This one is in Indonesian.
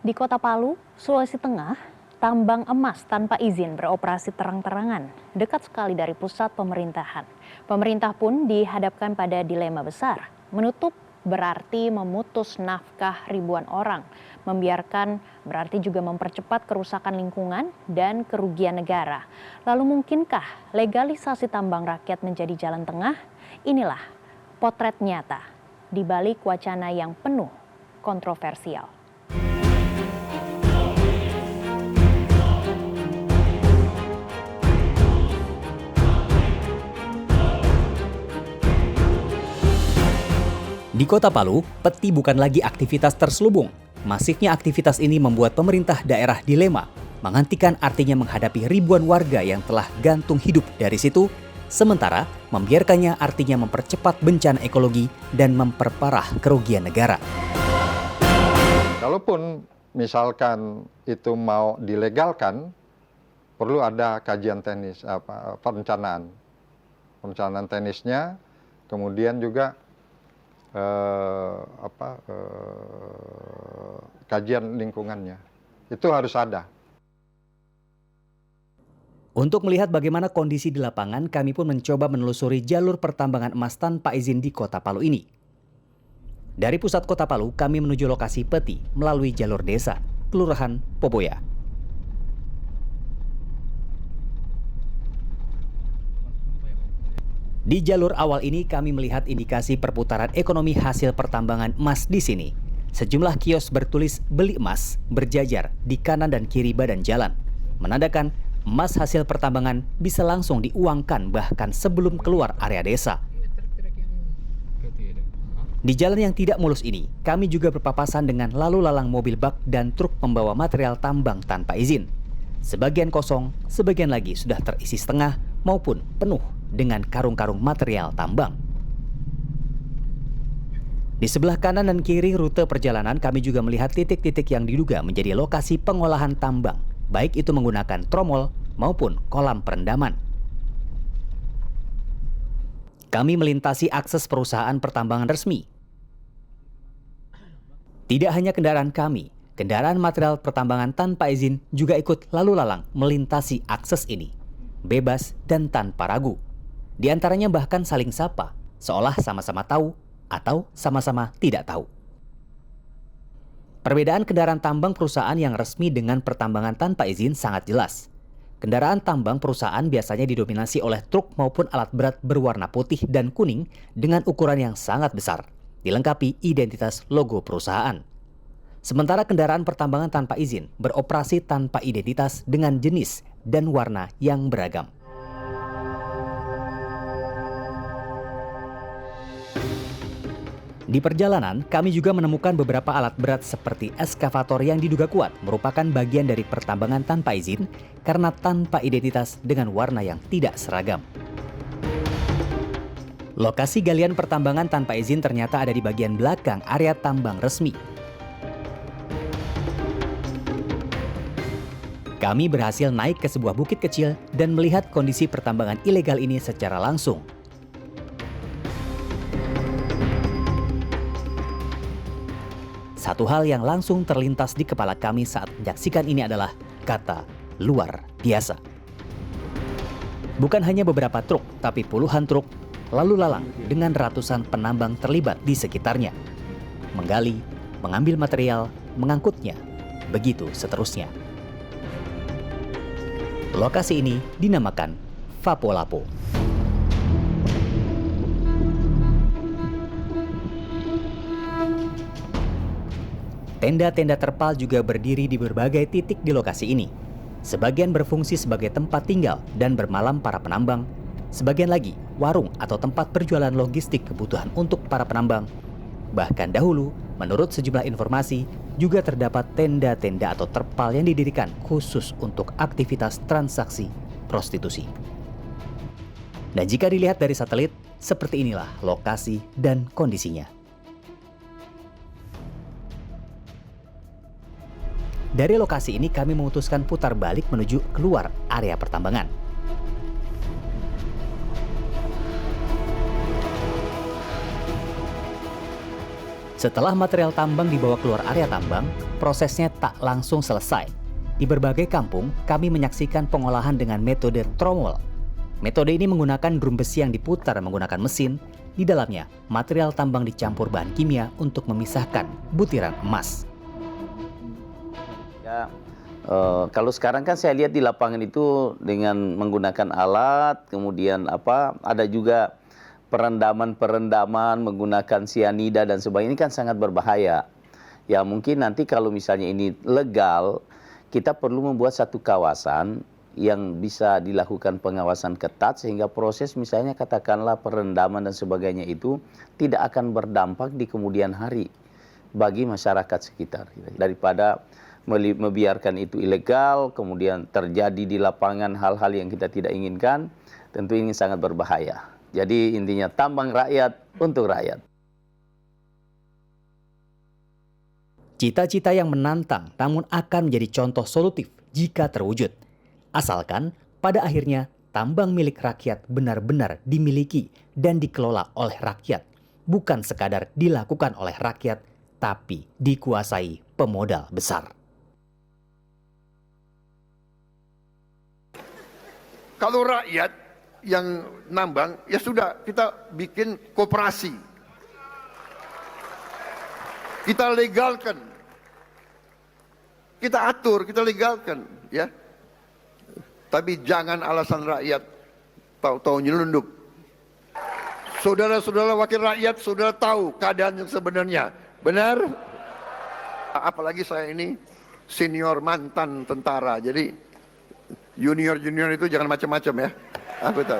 Di Kota Palu, Sulawesi Tengah, tambang emas tanpa izin beroperasi terang-terangan, dekat sekali dari pusat pemerintahan. Pemerintah pun dihadapkan pada dilema besar. Menutup berarti memutus nafkah ribuan orang. Membiarkan berarti juga mempercepat kerusakan lingkungan dan kerugian negara. Lalu mungkinkah legalisasi tambang rakyat menjadi jalan tengah? Inilah potret nyata di balik wacana yang penuh kontroversial. Di Kota Palu, peti bukan lagi aktivitas terselubung. Masifnya aktivitas ini membuat pemerintah daerah dilema, menghentikan artinya menghadapi ribuan warga yang telah gantung hidup dari situ, sementara membiarkannya artinya mempercepat bencana ekologi dan memperparah kerugian negara. Kalaupun misalkan itu mau dilegalkan, perlu ada kajian teknis, perencanaan teknisnya, kemudian juga kajian lingkungannya. Itu harus ada. Untuk melihat bagaimana kondisi di lapangan, kami pun mencoba menelusuri jalur pertambangan emas tanpa izin di Kota Palu ini. Dari pusat Kota Palu, kami menuju lokasi peti melalui jalur desa, Kelurahan Poboya. Di jalur awal ini kami melihat indikasi perputaran ekonomi hasil pertambangan emas di sini. Sejumlah kios bertulis beli emas berjajar di kanan dan kiri badan jalan, menandakan emas hasil pertambangan bisa langsung diuangkan bahkan sebelum keluar area desa. Di jalan yang tidak mulus ini, kami juga berpapasan dengan lalu lalang mobil bak dan truk pembawa material tambang tanpa izin. Sebagian kosong, sebagian lagi sudah terisi setengah maupun penuh dengan karung-karung material tambang. Di sebelah kanan dan kiri rute perjalanan kami juga melihat titik-titik yang diduga menjadi lokasi pengolahan tambang, baik itu menggunakan tromol maupun kolam perendaman. Kami melintasi akses perusahaan pertambangan resmi. Tidak hanya kendaraan kami, kendaraan material pertambangan tanpa izin juga ikut lalu lalang melintasi akses ini, bebas dan tanpa ragu. Di antaranya bahkan saling sapa, seolah sama-sama tahu atau sama-sama tidak tahu. Perbedaan kendaraan tambang perusahaan yang resmi dengan pertambangan tanpa izin sangat jelas. Kendaraan tambang perusahaan biasanya didominasi oleh truk maupun alat berat berwarna putih dan kuning dengan ukuran yang sangat besar, dilengkapi identitas logo perusahaan. Sementara kendaraan pertambangan tanpa izin beroperasi tanpa identitas dengan jenis dan warna yang beragam. Di perjalanan, kami juga menemukan beberapa alat berat seperti eskavator yang diduga kuat merupakan bagian dari pertambangan tanpa izin karena tanpa identitas dengan warna yang tidak seragam. Lokasi galian pertambangan tanpa izin ternyata ada di bagian belakang area tambang resmi. Kami berhasil naik ke sebuah bukit kecil dan melihat kondisi pertambangan ilegal ini secara langsung. Satu hal yang langsung terlintas di kepala kami saat menyaksikan ini adalah kata luar biasa. Bukan hanya beberapa truk, tapi puluhan truk lalu lalang dengan ratusan penambang terlibat di sekitarnya. Menggali, mengambil material, mengangkutnya, begitu seterusnya. Lokasi ini dinamakan Vapo-Lapo. Tenda-tenda terpal juga berdiri di berbagai titik di lokasi ini. Sebagian berfungsi sebagai tempat tinggal dan bermalam para penambang. Sebagian lagi warung atau tempat perjualan logistik kebutuhan untuk para penambang. Bahkan dahulu, menurut sejumlah informasi, juga terdapat tenda-tenda atau terpal yang didirikan khusus untuk aktivitas transaksi prostitusi. Dan jika dilihat dari satelit, seperti inilah lokasi dan kondisinya. Dari lokasi ini kami memutuskan putar balik menuju keluar area pertambangan. Setelah material tambang dibawa keluar area tambang, prosesnya tak langsung selesai. Di berbagai kampung, kami menyaksikan pengolahan dengan metode tromol. Metode ini menggunakan drum besi yang diputar menggunakan mesin. Di dalamnya, material tambang dicampur bahan kimia untuk memisahkan butiran emas. Ya, kalau sekarang kan saya lihat di lapangan itu dengan menggunakan alat, kemudian ada juga perendaman menggunakan sianida dan sebagainya, ini kan sangat berbahaya. Ya mungkin nanti kalau misalnya ini legal, kita perlu membuat satu kawasan yang bisa dilakukan pengawasan ketat sehingga proses misalnya katakanlah perendaman dan sebagainya itu tidak akan berdampak di kemudian hari bagi masyarakat sekitar. Daripada membiarkan itu ilegal, kemudian terjadi di lapangan hal-hal yang kita tidak inginkan, tentu ini sangat berbahaya. Jadi intinya tambang rakyat untuk rakyat. Cita-cita yang menantang namun akan menjadi contoh solutif jika terwujud. Asalkan pada akhirnya tambang milik rakyat benar-benar dimiliki dan dikelola oleh rakyat. Bukan sekadar dilakukan oleh rakyat, tapi dikuasai pemodal besar. Kalau rakyat yang nambang, ya sudah kita bikin koperasi. Kita legalkan. Kita atur, kita legalkan, ya. Tapi jangan alasan rakyat tahu-tahu nyelundup. Saudara-saudara wakil rakyat, saudara tahu keadaan yang sebenarnya. Benar? Apalagi saya ini senior mantan tentara, jadi junior itu jangan macam-macam ya. Aku tahu.